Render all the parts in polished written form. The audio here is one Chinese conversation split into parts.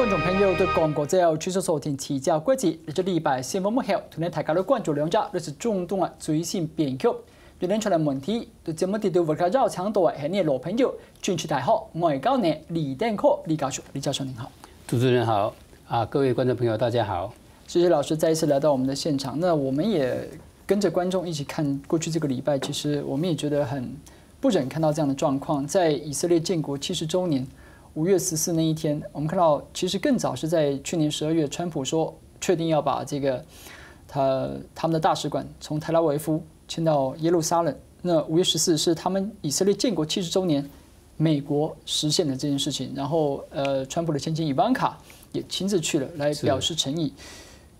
觀眾朋友對韓國之後繼續收聽提交規則，呢個禮拜新聞幕後，同你大家都關注兩則，呢是中東嘅最新變局。對連出嚟問題，對節目地度會較繞長度嘅係你老朋友，轉去大學外交呢李登科李教授，李教授您好。主持人好各位觀眾朋友大家好。謝謝老師再一次來到我們的現場。那我們也跟着觀眾一起看過去這個禮拜，其實我們也覺得很不忍看到這樣的狀況。在以色列建國70週年5月14那一天，我們看到其實更早是在去年12月，川普說確定要把這個他們的大使館從特拉維夫遷到耶路撒冷。那5月14是他們以色列建國70週年，美國實現了這件事情。然後川普的千金伊萬卡也親自去了，來表示誠意。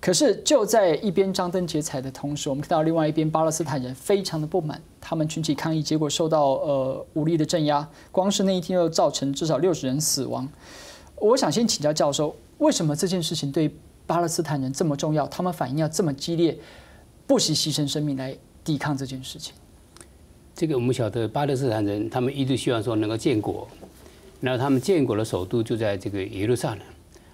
可是就在一邊張燈結綵的同時，我們看到另外一邊巴勒斯坦人非常的不滿，他們群起抗議，結果受到武力的鎮壓，光是那一天就造成至少60人死亡。我想先請教教授，為什麼這件事情對巴勒斯坦人這麼重要？他們反應要這麼激烈，不惜犧牲生命來抵抗這件事情？這個我們曉得巴勒斯坦人，他們一直希望說能夠建國，然後他們建國的首都就在這個耶路撒冷。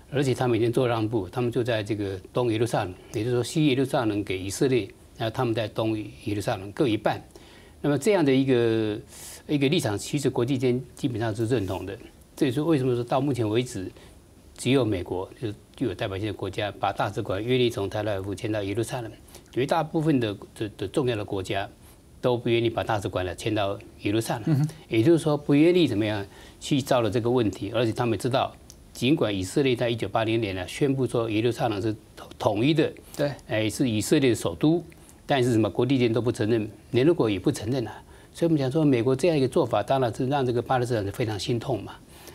而且他們已經做讓步，他們就在這個東耶路撒冷，也就是說西耶路撒冷給以色列，然後他們在東耶路撒冷各一半。那麼這樣的一個立場，其實國際間基本上是認同的。這也是為什麼說到目前為止，只有美國就具有代表性的國家把大使館約力從特拉維夫遷到耶路撒冷，絕大部分的重要的國家都不願意把大使館呢遷到耶路撒冷。也就是說不願意怎麼樣去造了這個問題，而且他們知道。儘管以色列在1980年呢宣布說耶路撒冷是統一的，對，是以色列的首都，但是什麼國際間都不承認，聯合國也不承認啊。所以我們講說，美國這樣一個做法，當然是讓這個巴勒斯坦人非常心痛嘛。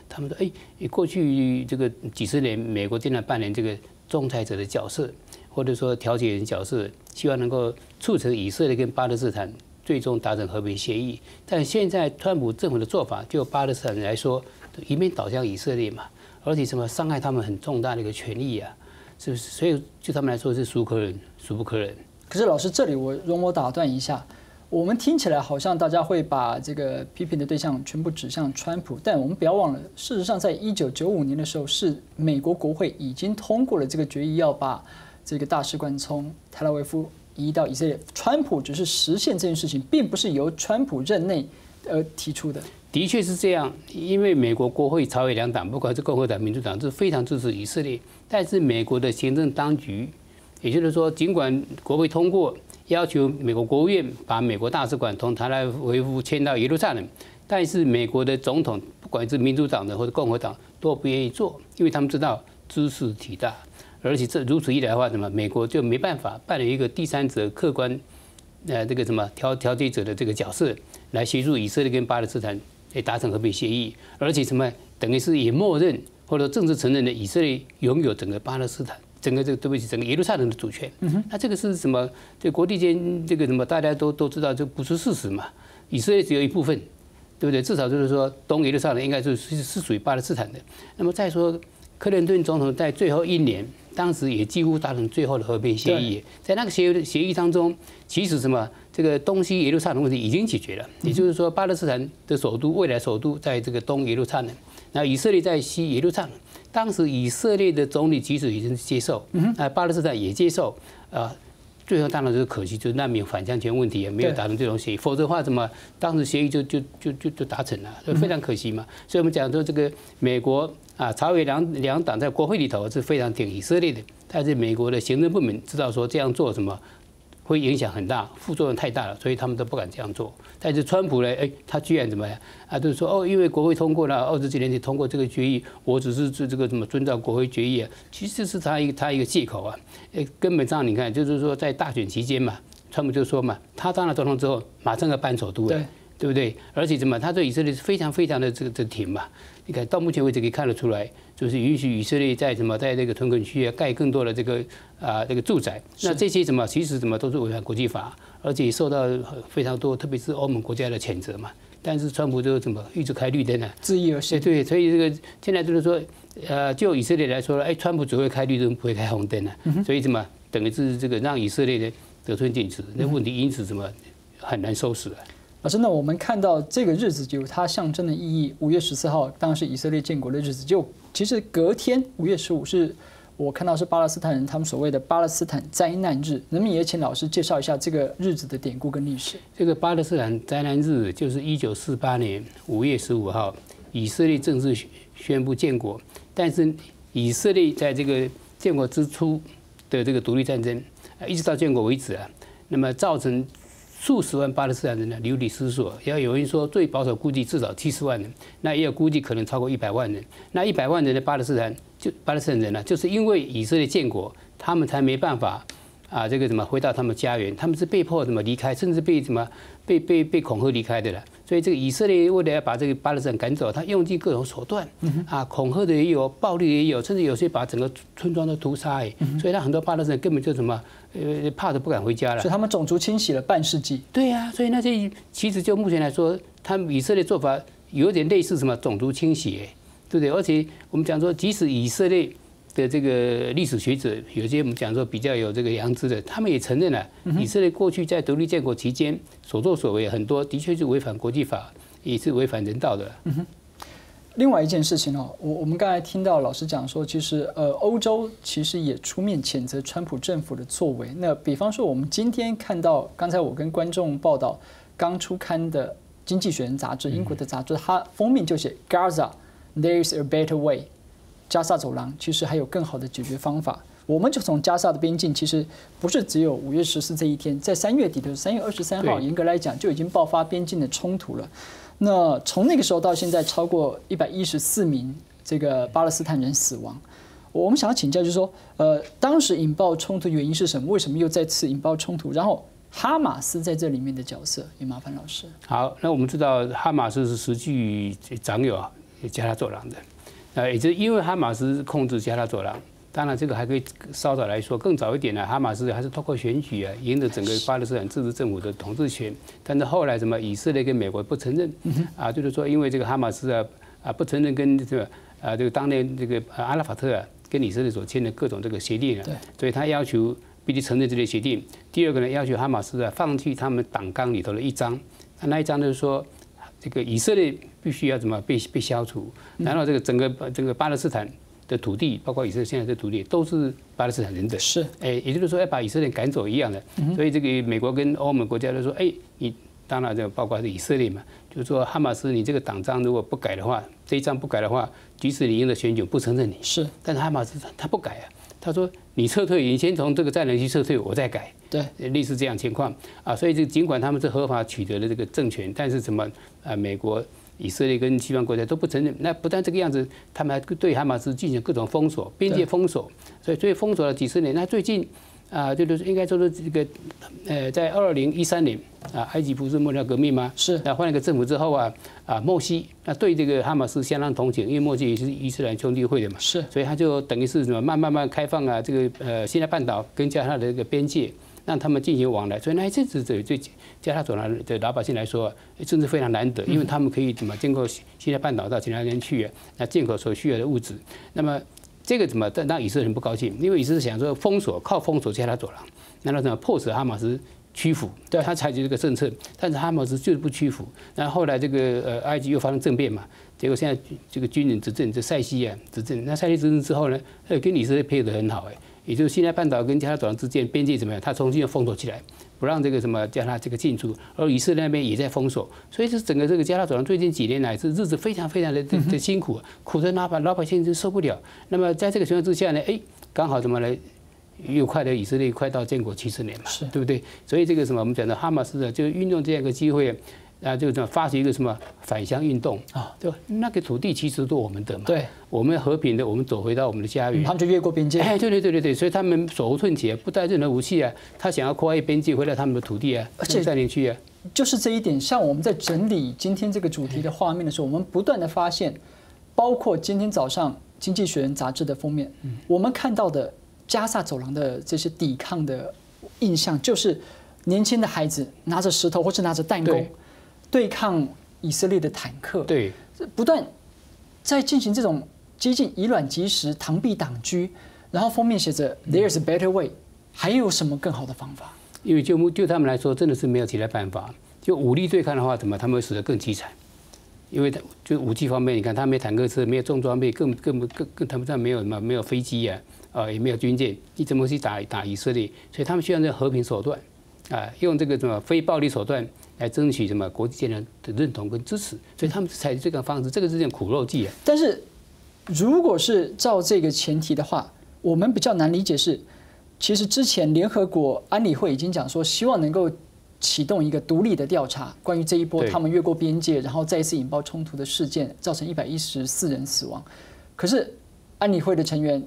他們說，過去這個幾十年，美國經常扮演這個仲裁者的角色，或者說調解人角色，希望能夠促成以色列跟巴勒斯坦最終達成和平協議。但現在川普政府的做法，就巴勒斯坦人來說，一面倒向以色列嘛。而且什麼傷害他們很重大的一個權利啊，是不是？所以就他們來說是孰可忍孰不可忍。可是老師，這裡容我打斷一下，我們聽起來好像大家會把這個批評的對象全部指向川普，但我們不要忘了，事實上在1995年的時候，是美國國會已經通過了這個決議，要把這個大使館從特拉維夫移到以色列。川普只是實現這件事情，並不是由川普任內而提出的。的確是這樣，因為美國國會朝野兩黨，不管是共和黨、民主黨，是非常支持以色列。但是美國的行政當局，也就是說，儘管國會通過要求美國國務院把美國大使館從特拉維夫遷到耶路撒冷，但是美國的總統，不管是民主黨的或者共和黨，都不願意做，因為他們知道茲事體大，而且這如此一來的話，什麼美國就沒辦法扮演一個第三者客觀，這個什麼調解者的這個角色，來協助以色列跟巴勒斯坦。也達成和平協議，而且什麼等於是也默認或者正式承認了以色列擁有整個巴勒斯坦、整個對不起整個耶路撒冷的主權。那這個是什麼？這國際間這個什麼大家都知道，這不是事實嘛？以色列只有一部分，對不對？至少就是說東耶路撒冷應該是屬於巴勒斯坦的。那麼再說，克林頓總統在最後一年，當時也幾乎達成最後的和平協議，在那個協議當中，其實什麼？這個東西耶路撒冷問題已經解決了，也就是說，巴勒斯坦的首都未來首都在這個東耶路撒冷，然後以色列在西耶路撒冷。當時以色列的總理其實已經接受，巴勒斯坦也接受，最後當然就是可惜，就是難民返鄉權問題也沒有達成這種協議，否則的話，什麼當時協議就達成了，所以非常可惜嘛。所以我們講說，這個美國朝野兩黨在國會裡頭是非常挺以色列的，但是美國的行政部門知道說這樣做什麼。會影響很大，副作用太大了，所以他們都不敢這樣做。但是川普呢，他居然怎麼樣就是說因為國會通過了20幾年前通過這個決議，我只是這個怎麼遵照國會決議啊？其實是他一個借口啊。根本上你看，就是說在大選期間嘛，川普就說嘛，他當了總統之後，馬上要搬首都了，對不對？而且怎麼，他對以色列是非常非常的這個挺嘛。你看到目前為止可以看得出來，就是允許以色列在什麼在這個屯墾區蓋更多的這個住宅，那這些什麼其實什麼都是違反國際法，而且受到非常多，特別是歐盟國家的譴責嘛。但是川普就怎麼一直開綠燈啊，恣意而行。對，所以這個現在就是說，就以色列來說，川普只會開綠燈，不會開紅燈啊。所以怎麼等於是這個讓以色列的得寸進尺，那問題因此怎麼很難收拾啊。老师，那我们看到这个日子有它象征的意义。5月14号当然是以色列建国的日子，就其实隔天5月15是我看到是巴勒斯坦人他们所谓的巴勒斯坦灾难日。能不能也请老师介绍一下这个日子的典故跟历史？这个巴勒斯坦灾难日就是1948年5月15号，以色列正式宣布建国。但是以色列在这个建国之初的这个独立战争，一直到建国为止啊，那么造成数十万巴勒斯坦人呢流离失所。要有人说最保守估计至少70万人，那也有估计可能超过100万人。那100万人的巴勒斯坦人呢，就是因为以色列建国，他们才没办法这个回到他们家园，他们是被迫离开，甚至被恐吓离开的了。所以这个以色列为了要把这个巴勒斯坦赶走，他用尽各种手段恐吓的也有，暴力的也有，甚至有些把整个村庄都屠杀所以他很多巴勒斯坦根本就怕都不敢回家了。所以他们种族清洗了半世纪。对呀，所以那些其实就目前来说，他们以色列做法有点类似种族清洗，对不对？而且我们讲说，即使以色列的这个历史学者，有些我们讲说比较有这个良知的，他们也承认了，以色列过去在独立建国期间所作所为很多的确是违反国际法，也是违反人道的。另外一件事情我们刚才听到老师讲说，其实欧洲其实也出面谴责川普政府的作为。那比方说，我们今天看到，刚才我跟观众报道刚出刊的《经济学人》杂志，英国的杂志，它封面就写 Gaza there's a better way。加萨走廊其实还有更好的解决方法。我们就从加萨的边境，其实不是只有5月14这一天，在3月底的3月23号，严格来讲就已经爆发边境的冲突了。那从那个时候到现在，超过114名这个巴勒斯坦人死亡。我们想要请教，就是说，当时引爆冲突原因是什么？为什么又再次引爆冲突？然后哈马斯在这里面的角色，也麻烦老师。好，那我们知道哈马斯是实际掌有加沙走廊的。也就是因为哈马斯控制加沙走廊，当然这个还可以稍早来说，更早一点呢，哈马斯还是通过选举赢得整个巴勒斯坦自治政府的统治权。但是后来以色列跟美国不承认就是说因为这个哈马斯不承认跟这个当年这个阿拉法特跟以色列所签的各种这个协定所以他要求必须承认这类协定。第二个呢，要求哈马斯放弃他们党纲里头的一章，那一章就是说，这个以色列必须要被消除，然后这个整个巴勒斯坦的土地，包括以色列现在的土地，都是巴勒斯坦人的。是，也就是说要把以色列赶走一样的。所以这个美国跟欧盟国家都说，你当然就包括是以色列嘛，就是说哈马斯你这个党章如果不改的话，这一章不改的话，即使你赢了选举不承认你。是，但是哈马斯他不改他说你撤退，你先从这个战略区撤退，我再改。对，类似这样情况所以这尽管他们是合法取得了这个政权，但是美国、以色列跟西方国家都不承认。那不但这个样子，他们还对哈马斯进行各种封锁，边界封锁，所以封锁了几十年。那最近就是应该说是这个在2013年埃及不是末代革命吗？是。那换了个政府之后墨西那对这个哈马斯相当同情，因为墨西也是伊斯兰兄弟会的嘛，是。所以他就等于是慢慢开放这个西奈半岛跟加沙的这个边界，让他们进行往来。所以那一阵子对加沙走廊的老百姓来说，真是非常难得，因为他们可以经过西奈半岛到其他地方去那进口所需要的物质。那么这个让以色列人不高兴？因为以色列想说靠封锁加沙走廊，然后迫使哈马斯屈服，他采取这个政策，但是哈马斯就是不屈服。然后后来这个埃及又发生政变嘛，结果现在这个军人执政，这塞西执政。那塞西执政之后呢，跟以色列配合得很好也就是西奈半岛跟加沙走廊之间边界怎么样，他重新又封锁起来，不让这个加沙这个进出，而以色列那边也在封锁，所以这整个这个加沙走廊最近几年来是日子非常非常的辛苦，苦得老百姓就受不了。那么在这个情况之下呢，刚好又快的以色列快到建国70年嘛，对不对？所以这个我们讲的哈马斯就运用这样一个机会就发起一个返乡运动就那个土地其实都我们的嘛，对，我们和平的，我们走回到我们的家园，他们就越过边界，对，所以他们手无寸铁，不带任何武器他想要跨越边界回到他们的土地而且占领区就是这一点，像我们在整理今天这个主题的画面的时候，我们不断的发现，包括今天早上《经济学人》杂志的封面，我们看到的加萨走廊的这些抵抗的印象，就是年轻的孩子拿着石头或是拿着弹弓对抗以色列的坦克，对，不断在进行这种接近以卵击石、螳臂挡车，然后封面写着 "There's a better way"， 还有什么更好的方法？因为就他们来说，真的是没有其他办法。就武力对抗的话，怎么他们会死得更凄惨？因为就武器方面，你看他没有坦克车，没有重装备，更谈不上没有飞机也没有军舰，你怎么去打以色列？所以他们需要这个和平手段用这个什么非暴力手段来争取什么国际间的认同跟支持，所以他们采取这个方式，这个是件苦肉计啊。但是如果是照这个前提的话，我们比较难理解是，其实之前联合国安理会已经讲说，希望能够启动一个独立的调查，关于这一波他们越过边界，然后再一次引爆冲突的事件，造成114人死亡。可是安理会的成员，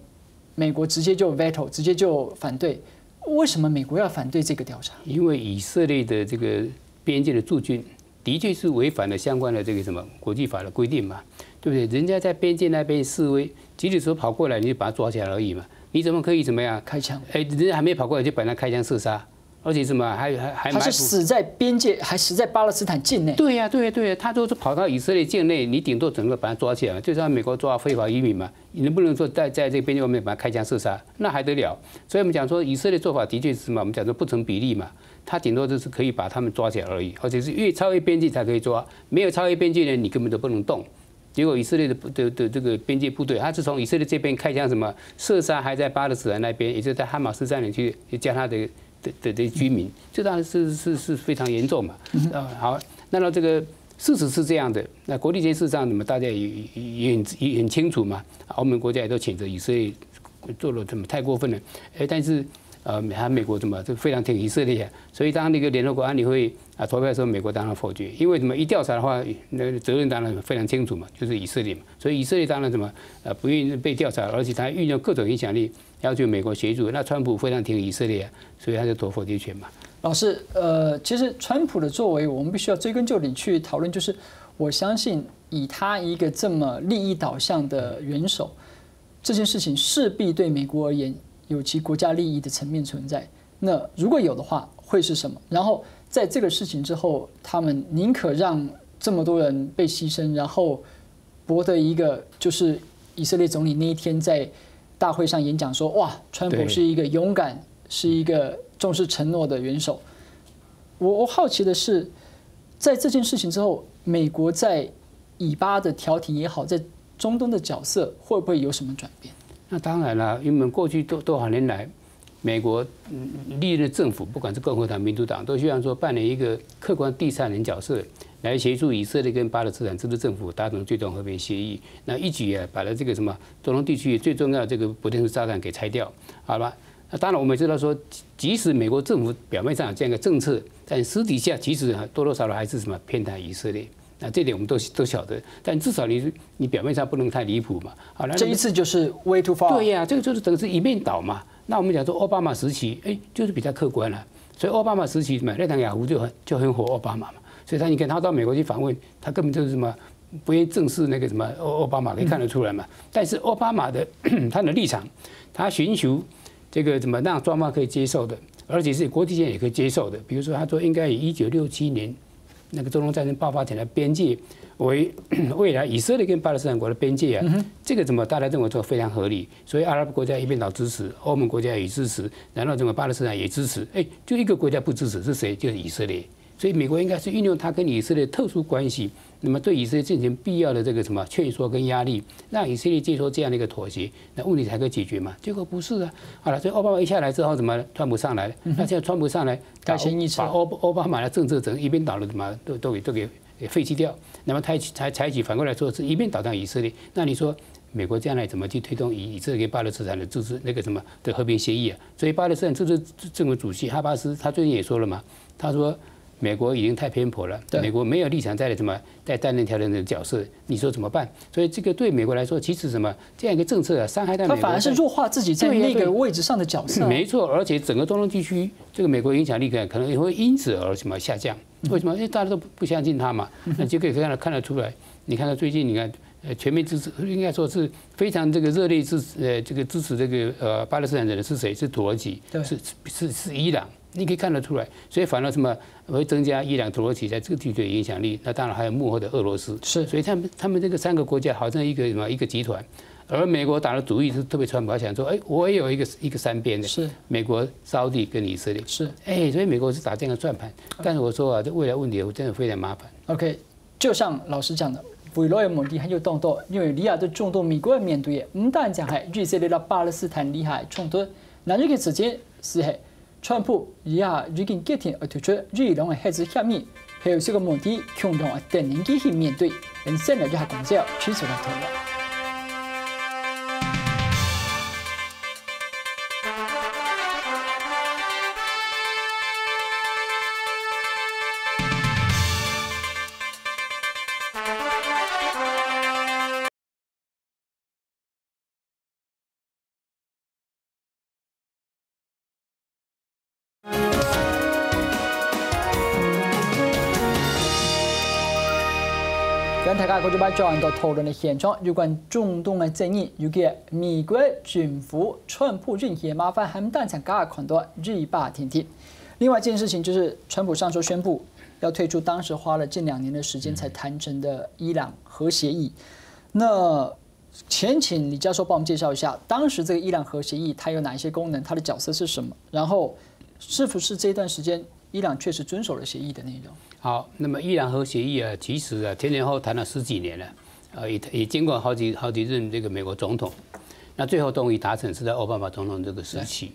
美国直接就 veto， 直接就反对。为什么美国要反对这个调查？因为以色列的这个边界的驻军，的确是违反了相关的这个什么国际法的规定嘛，对不对？人家在边界那边示威，即使说跑过来，你就把他抓起来而已嘛，你怎么可以怎么样开枪？人家还没跑过来就把他开枪射杀？而且什么他是死在边界，还死在巴勒斯坦境内。对呀，他都是跑到以色列境内，你顶多整个把他抓起来，就像美国抓非法移民嘛，你能不能说在这个边界外面把他开枪射杀？那还得了？所以我们讲说以色列做法的确是什么？我们讲说不成比例嘛，他顶多就是可以把他们抓起来而已，而且是越超越边界才可以抓，没有超越边界呢，你根本都不能动。结果以色列的这个边界部队，他是从以色列这边开枪什么射杀还在巴勒斯坦那边，也就是在哈马斯占领区加他的居民，这当然是非常严重嘛。好，那这个事实是这样的，那国际间事实上，你们大家也很清楚嘛。欧盟国家也都谴责以色列做了怎么太过分了，但是美国怎么就非常挺以色列，所以当那个联合国安理会投票的时候，美国当然否决，因为怎么一调查的话，那个责任当然非常清楚嘛，就是以色列嘛，所以以色列当然怎么不愿意被调查，而且他运用各种影响力要求美国协助，那川普非常挺以色列，所以他就投否决权嘛。老师，其实川普的作为，我们必须要追根究底去讨论，就是我相信以他一个这么利益导向的元首，这件事情势必对美国而言有其国家利益的层面存在。那如果有的话，会是什么？然后在这个事情之后，他们宁可让这么多人被牺牲，然后博得一个就是以色列总理那一天在大会上演讲说，哇，川普是一个勇敢，是一个重视承诺的元首。我好奇的是，在这件事情之后，美国在以巴的调停也好，在中东的角色会不会有什么转变？那当然了，因为我们过去多少年来，美国历任的政府，不管是共和党、民主党，都希望说扮演一个客观第三人角色，来协助以色列跟巴勒斯坦自治政府达成最终和平协议。那一举把这个什么中东地区最重要的这个不定时炸弹给拆掉，好吧？那当然，我们知道说，即使美国政府表面上有这样一个政策，但私底下其实多多少少还是什么偏袒以色列。那这点我们都晓得，但至少你表面上不能太离谱嘛。好，这一次就是 way too far。对呀，这个就是等于是一面倒嘛。那我们讲说奥巴马时期，就是比较客观了。所以奥巴马时期嘛，内塔尼亚胡就很火奥巴马嘛。所以你看他到美国去访问，他根本就是什么不愿意正视那个什么奥巴马，可以看得出来嘛。但是奥巴马的他的立场，他寻求这个怎么让双方可以接受的，而且是国际间也可以接受的。比如说，他说应该以1967年。那个中东战争爆发前的边界为未来以色列跟巴勒斯坦国的边界这个怎么大家认为说非常合理，所以阿拉伯国家一边倒支持，欧盟国家也支持，然后怎么巴勒斯坦也支持，就一个国家不支持是谁？就是以色列。所以美国应该是运用它跟以色列特殊关系，那么对以色列进行必要的这个什么劝说跟压力，让以色列接受这样的一个妥协，那问题才可以解决嘛。结果不是啊，好了，所以奥巴马一下来之后，怎么川普上来了？那现在川普上来，改弦易辙，把奥巴马的政策整一边倒了，怎么都给废弃掉，那么采取反过来说是一边倒向以色列。那你说美国将来怎么去推动以色列跟巴勒斯坦的自治那个什么的和平协议啊？所以巴勒斯坦自治政府主席哈巴斯他最近也说了嘛，他说。美国已经太偏颇了，美国没有立场在担任调整的角色，你说怎么办？所以这个对美国来说，其实什么这样一个政策伤害到美国，他反而是弱化自己在那个位置上的角色。没错，而且整个中东地区这个美国影响力可能也会因此而什么下降。为什么？因为大家都不相信他嘛，那就可以看得出来。你看到最近，你看全面支持，应该说是非常这个热烈支持这个巴勒斯坦人的是谁？是土耳其，是伊朗。你可以看得出来，所以反而什么会增加伊朗、土耳其在这个地区的影响力。那当然还有幕后的俄罗斯，是，所以他们这个3个国家好像一个集团。而美国打的主意是特别川普他想说，我也有一个三边的，是美国、沙地跟以色列，是，所以美国是打这样的转盘。但是我说啊，这未来问题真的非常麻烦。OK， 就像老师讲的。為咗嘅目的，喺要當到，因為呢下都中到美國面對嘅，唔單止係以色列啦、巴勒斯坦呢下衝突，嗱呢個時間是係川普呢下已經決定而推出伊朗嘅核子協議，係有這個目的共同嘅定年機去面對，人生了就係咁樣取出嚟討論。跟大家繼續把轉到討論嘅現場，有關中東嘅爭議，尤其美國政府川普引起麻煩，還單場加看到日巴天天。另外一件事情就是，川普上周宣布要退出當時花了近2年的時間才談成的伊朗核協議。那先請李教授幫我們介紹一下，當時這個伊朗核協議它有哪一些功能，它的角色是什麼？然後是不是這段時間伊朗確實遵守了協議的內容？好，那麼伊朗核協議啊，其實啊前後談了10幾年了，也經過好幾任這個美國總統，那最後終於達成是在奧巴馬總統這個時期。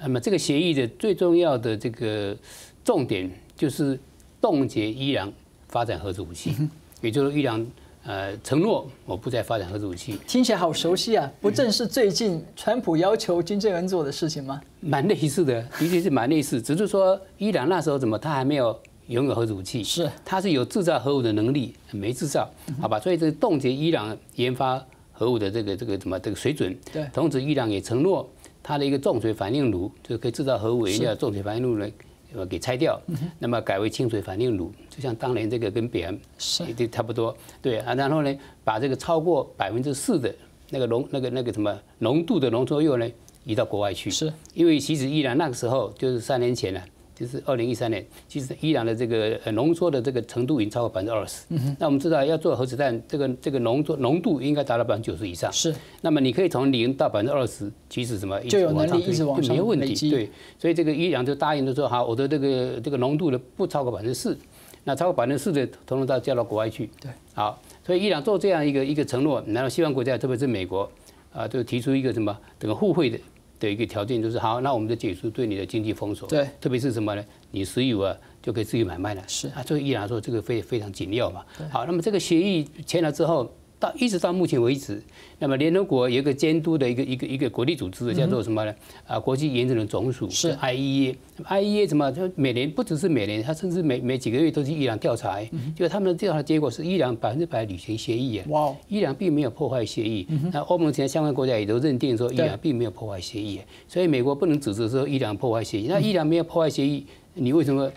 那麼這個協議的最重要的這個重點就是凍結伊朗發展核子武器，也就是伊朗承諾我不再發展核子武器。聽起來好熟悉啊，不正是最近川普要求金正恩做的事情嗎？蠻類似的，的確是蠻類似，只是說伊朗那時候怎麼他還沒有擁有核子武器，是，它是有制造核武的能力，沒制造，好吧？所以這個凍結伊朗研發核武的這個什麼這個水準，對，同時伊朗也承諾它的一個重水反應爐，就可以制造核武原料的重水反應爐呢，給拆掉，那麼改為輕水反應爐，就像當年這個跟北韓也差不多，對啊，然後呢，把這個超過4%的那個什麼濃度的濃縮鈾呢移到國外去，是，因為其實伊朗那個時候就是3年前了。就是2013年，其實伊朗的這個濃縮的這個程度已經超過20%。那我們知道要做核子彈，這個濃度應該達到90%以上。是。那麼你可以從0到20%，其實什麼就有能力一直往上就沒有問題。累積。對，所以這個伊朗就答應就說好，我的這個濃度的不超過4%，那超過4%的統統交到國外去。對。好，所以伊朗做這樣一個承諾，然後西方國家特別是美國就提出一個什麼這個互惠的一個條件，就是好，那我們就解除對你的經濟封鎖。對。特別是什麼呢？你石油啊就可以自由買賣了。是啊，對伊朗來說這個非常緊要嘛。好，那麼這個協議簽了之後，一直到目前為止，那麼聯合國有一個監督的一個國際組織叫做什麼呢？國際原子能總署是 IEA。IEA 什麼？就每年不只是每年，它甚至每幾個月都去伊朗調查。就他們的調查結果是伊朗100%履行協議啊。哇！伊朗並沒有破壞協議。那歐盟現在相關國家也都認定說伊朗並沒有破壞協議。所以美國不能指責說伊朗破壞協議。那伊朗沒有破壞協議，你為什麼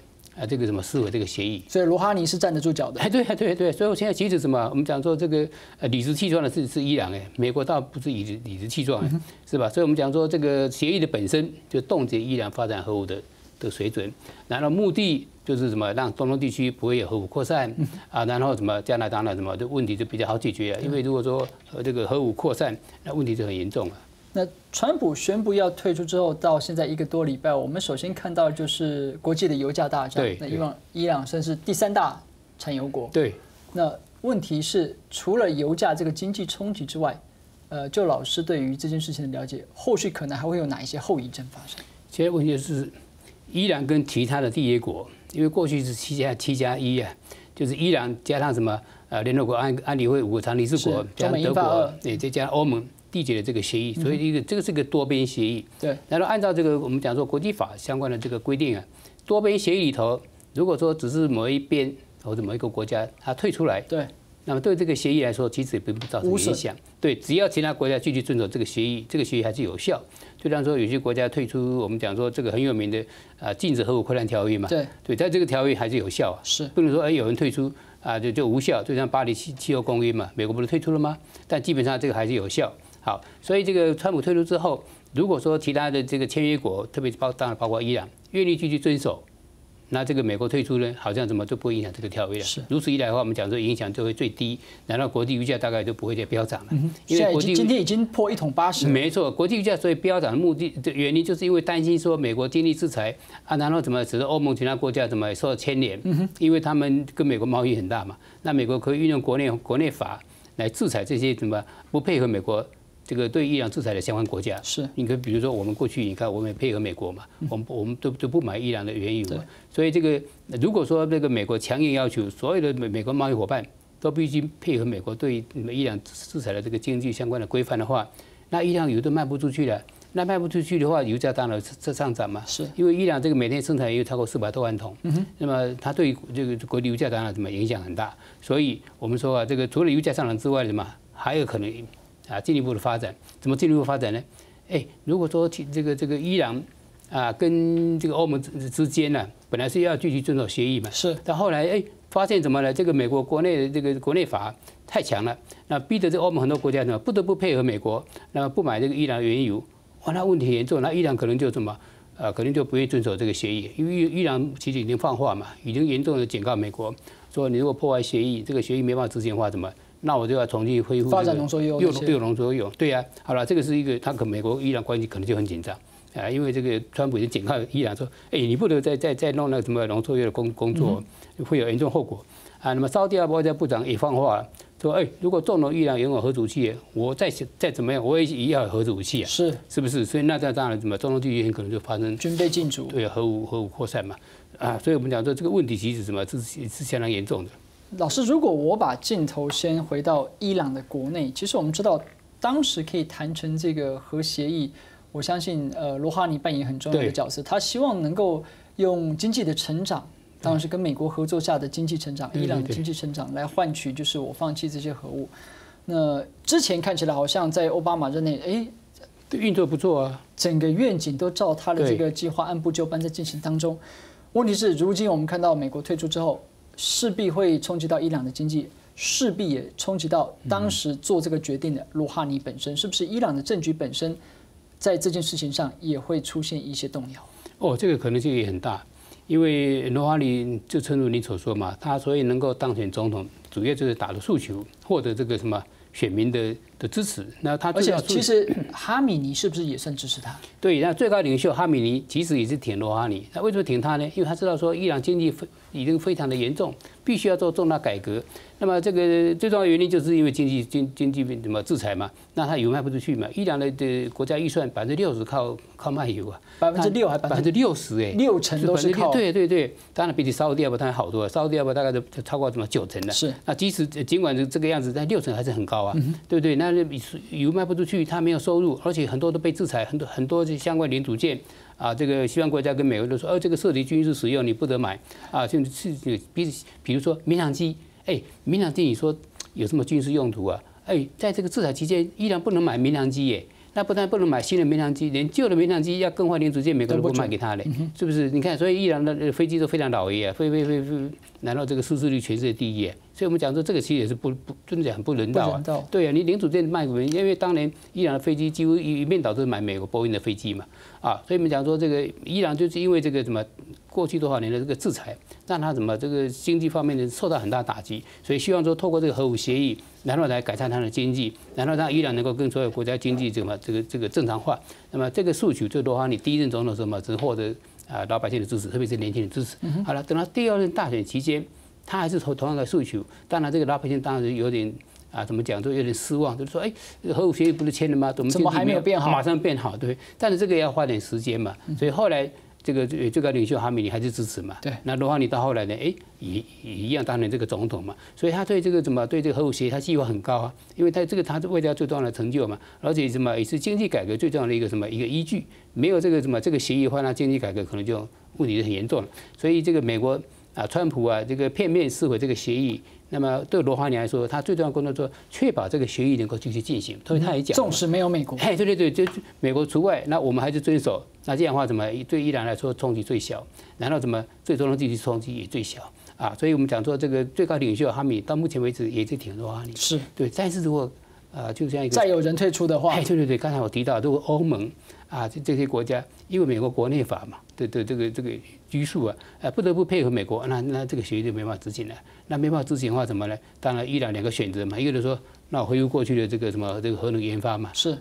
這個什麼撕毀這個協議？所以羅哈尼是站得住腳的。對，所以我現在其實什麼，我們講說這個理直氣壯的是伊朗，美國倒不是理直氣壯，是吧？所以我們講說這個協議的本身就凍結伊朗發展核武的水準，然後目的就是什麼，讓中東地區不會有核武擴散啊，然後什麼加拿大呢什麼的問題就比較好解決，因為如果說這個核武擴散，那問題就很嚴重了。那川普宣布要退出之後，到現在1個多禮拜，我們首先看到就是國際的油價大漲。對。那伊朗算是第3大產油國。對。那問題是，除了油價這個經濟衝擊之外，就老師對於這件事情的了解，後續可能還會有哪一些後遺症發生？其實問題是，伊朗跟其他的締約國，因為過去是7+1啊，就是伊朗加上什麼聯合國安理會5個常任理事國，加上德國，再加上歐盟。締結了這個協議，所以這個是個多邊協議。對。然後按照這個我們講說國際法相關的這個規定啊，多邊協議裡頭，如果說只是某一邊或者某一個國家它退出來，對，那麼對這個協議來說，其實也不造成影響。對，只要其他國家繼續遵守這個協議，這個協議還是有效。就像說有些國家退出，我們講說這個很有名的禁止核武擴散條約嘛。對，在這個條約還是有效啊。是。不能說有人退出就無效，就像巴黎氣候公約嘛，美國不是退出了嗎？但基本上這個還是有效。好，所以這個川普退出之後，如果說其他的這個簽約國，特別當然包括伊朗，願意繼續遵守，那这个美国退出呢，好像怎么就不会影响这个条约了。如此一来的话，我们讲说影响就会最低，然后国际油价大概就不会再飙涨了。因为今天已经破1桶80。没错，国际油价所以飙涨的目的的原因，就是因为担心说美国经济制裁啊，然后怎么使得欧盟其他国家怎么受到牵连，因为他们跟美国贸易很大嘛，那美国可以运用国内法来制裁这些怎么不配合美国。这个对伊朗制裁的相关国家是，你可比如说我们过去你看我们也配合美国嘛，我们都不买伊朗的原油嘛，所以这个如果说这个美国强硬要求所有的美国贸易伙伴都必须配合美国对伊朗制裁的这个经济相关的规范的话，那伊朗油都卖不出去了。那卖不出去的话，油价当然上涨嘛。是，因为伊朗这个每天生产油超过400多万桶，那么它对这个国际油价当然怎么影响很大。所以我们说啊，这个除了油价上涨之外，什么还有可能啊进一步的发展？怎么进一步发展呢？如果说这个伊朗啊跟这个欧盟之间呢，本来是要继续遵守协议嘛，是，但后来发现怎么了？这个美国国内的这个国内法太强了，那逼得这个欧盟很多国家呢不得不配合美国，那么不买这个伊朗的原油。哇，那问题很严重，那伊朗可能就怎么可能就不愿意遵守这个协议，因为伊朗其实已经放话嘛，已经严重的警告美国，说你如果破坏协议，这个协议没办法执行的话，怎么？那我就要重新恢复发展浓缩铀，铀浓缩铀，对呀，好了，这个是一个，他跟美国伊朗关系可能就很紧张啊，因为这个川普已经警告伊朗说，你不能再弄那个什么浓缩铀的工作，会有严重后果啊。那么沙特阿拉伯外交部长也放话了。说如果纵容伊朗拥有核武器，我再怎么样，我也要有核武器啊，是不是？所以那当然怎么中东地区很可能就发生军备竞逐，对核武扩散嘛，啊，所以我们讲说这个问题其实什么是相当严重的。老师，如果我把镜头先回到伊朗的国内，其实我们知道当时可以谈成这个核协议，我相信罗哈尼扮演很重要的角色，他希望能够用经济的成长。当然是跟美国合作下的经济成长，伊朗的经济成长来换取，就是我放弃这些核武。那之前看起来好像在奥巴马任内，运作不错啊，整个愿景都照他的这个计划按部就班在进行当中。问题是，如今我们看到美国退出之后，势必会冲击到伊朗的经济，势必也冲击到当时做这个决定的鲁哈尼本身，是不是伊朗的政局本身在这件事情上也会出现一些动摇？这个可能性也很大。因为罗哈尼就正如你所说嘛，他所以能够当选总统，主要就是打着诉求，获得这个什么选民的支持。那他而且其实哈米尼是不是也算支持他？对，那最高领袖哈米尼其实也是挺罗哈尼。那为什么挺他呢？因为他知道说伊朗经济已经非常的严重，必须要做重大改革。那么这个最重要的原因就是因为经济怎么制裁嘛，那他油卖不出去嘛。伊朗的国家预算60%靠卖油啊，6%还60%，60%都是靠。对，当然比起沙特阿拉伯当然好多了，沙特阿拉伯大概都超过90%了。是。那尽管这个样子，但60%还是很高啊，对不对？那油卖不出去，他没有收入，而且很多都被制裁，很多相关零组件。啊，这个西方国家跟美国都说，这个涉及军事使用，你不得买啊。就是比如说民航机，民航机你说有什么军事用途啊？在这个制裁期间，伊朗不能买民航机耶。那不但不能买新的民航机，连旧的民航机要更换零组件，美国都不卖给他嘞，是不是？你看，所以伊朗的飞机都非常老爷，飞，难道这个失事率全世界第一？所以我们讲说，这个其实也是真的很不人道啊。对啊，你零组件卖给人，因为当年伊朗的飞机几乎一面倒都是买美国波音的飞机嘛，啊，所以我们讲说，这个伊朗就是因为这个什么过去多少年的这个制裁，让他怎么这个经济方面的受到很大打击，所以希望说透过这个核武协议，然后来改善他的经济，然后让伊朗能够跟所有国家经济这个正常化。那么这个诉求，就罗哈尼第一任总统的时候嘛，只获得老百姓的支持，特别是年轻人支持。好了，等到第二任大选期间，他还是同样的诉求。当然，这个老百姓当然有点怎么讲，就有点失望，就是说，核武协议不是签了吗？怎么还没有变好？马上变好，对。但是这个也要花点时间嘛，所以后来。这个最高领袖哈米尼还是支持嘛？对。那罗哈尼到后来呢？也一样当了这个总统嘛，所以他对这个对这个核武协议他计划很高啊，因为他是为了最重要的成就嘛，而且也是经济改革最重要的一个依据，没有这个协议的话，那经济改革可能就问题是很严重了。所以这个美国川普这个片面撕毁这个协议。那么对罗哈尼来说，他最重要的工作就是确保这个协议能够继续进行。所以他也讲，纵使没有美国，对，就美国除外，那我们还是遵守。那这样的话，对伊朗来说冲击最小，然后对中东地区冲击也最小啊。所以我们讲说，这个最高领袖哈米到目前为止也是挺罗哈尼。是对，但是如果就像一个再有人退出的话，对，刚才我提到，如果欧盟啊，这些国家因为美国国内法嘛的这个拘束啊，不得不配合美国，那这个协议就没办法执行了。那没办法执行的话，怎么呢？当然伊朗2个选择嘛，一个就是说，那我恢复过去的这个核能研发嘛，是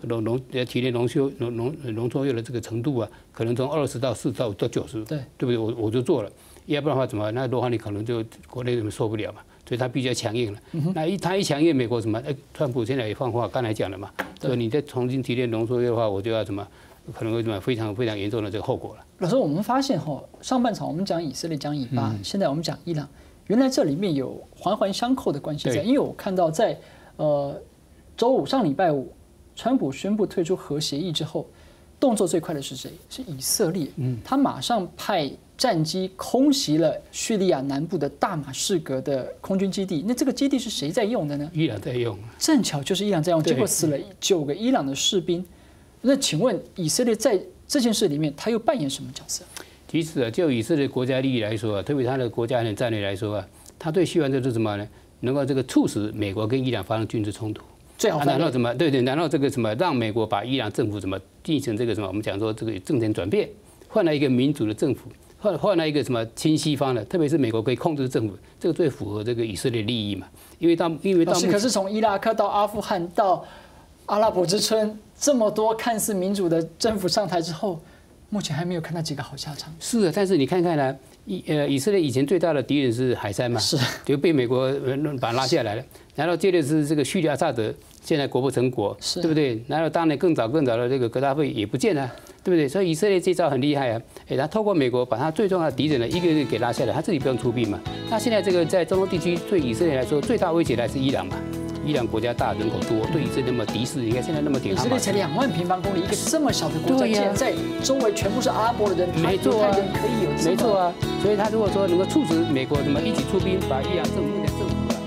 提炼浓缩铀的这个程度啊，可能从20到40到90，对不对？我就做了，要不然的话怎么？那罗哈尼可能就国内受不了嘛。所以他必须要强硬了。那他一强硬，美国什么？川普现在也放话，刚才讲了嘛，说你再重新提炼浓缩铀的话，我就要什么，可能会什么非常严重的这个后果了。老师，我们发现上半场我们讲以色列讲以巴，现在我们讲伊朗，原来这里面有环环相扣的关系在。因为我看到在周五上礼拜五，川普宣布退出核协议之后，动作最快的是谁？是以色列。他马上派战机空袭了叙利亚南部的大马士革的空军基地。那这个基地是谁在用的呢？伊朗在用。正巧就是伊朗在用，结果死了9个伊朗的士兵。那请问以色列在这件事里面，他又扮演什么角色？其实啊，就以色列国家利益来说啊，特别他的国家安全战略来说啊，他最希望就是什么呢？能够这个促使美国跟伊朗发生军事冲突。最好然后怎么？对，然后这个什么让美国把伊朗政府怎么进行这个什么？我们讲说这个政权转变，换来一个民主的政府，换来一个什么亲西方的，特别是美国可以控制政府，这个最符合这个以色列利益嘛。因为到可是从伊拉克到阿富汗到阿拉伯之春，这么多看似民主的政府上台之后，目前还没有看到几个好下场。是啊，但是你看看呢，以色列以前最大的敌人是海珊嘛，是就被美国把他拉下来了。然后接着是这个叙利亚萨德，现在国不成国，对不对？然后当然更早的这个格达费也不见了，对不对？所以以色列这招很厉害啊！他透过美国把他最重要的敌人呢一个一个给拉下来，他自己不用出兵嘛。那现在这个在中东地区对以色列来说最大威胁的是伊朗嘛。伊朗国家大，人口多，对以色列那么敌视，你看现在那么挺。以色列才2万平方公里，一个这么小的国家，竟然在周围全部是阿拉伯的人，没错啊，可以有没错啊。所以他如果说能够促使美国什么一起出兵，把伊朗政府啊。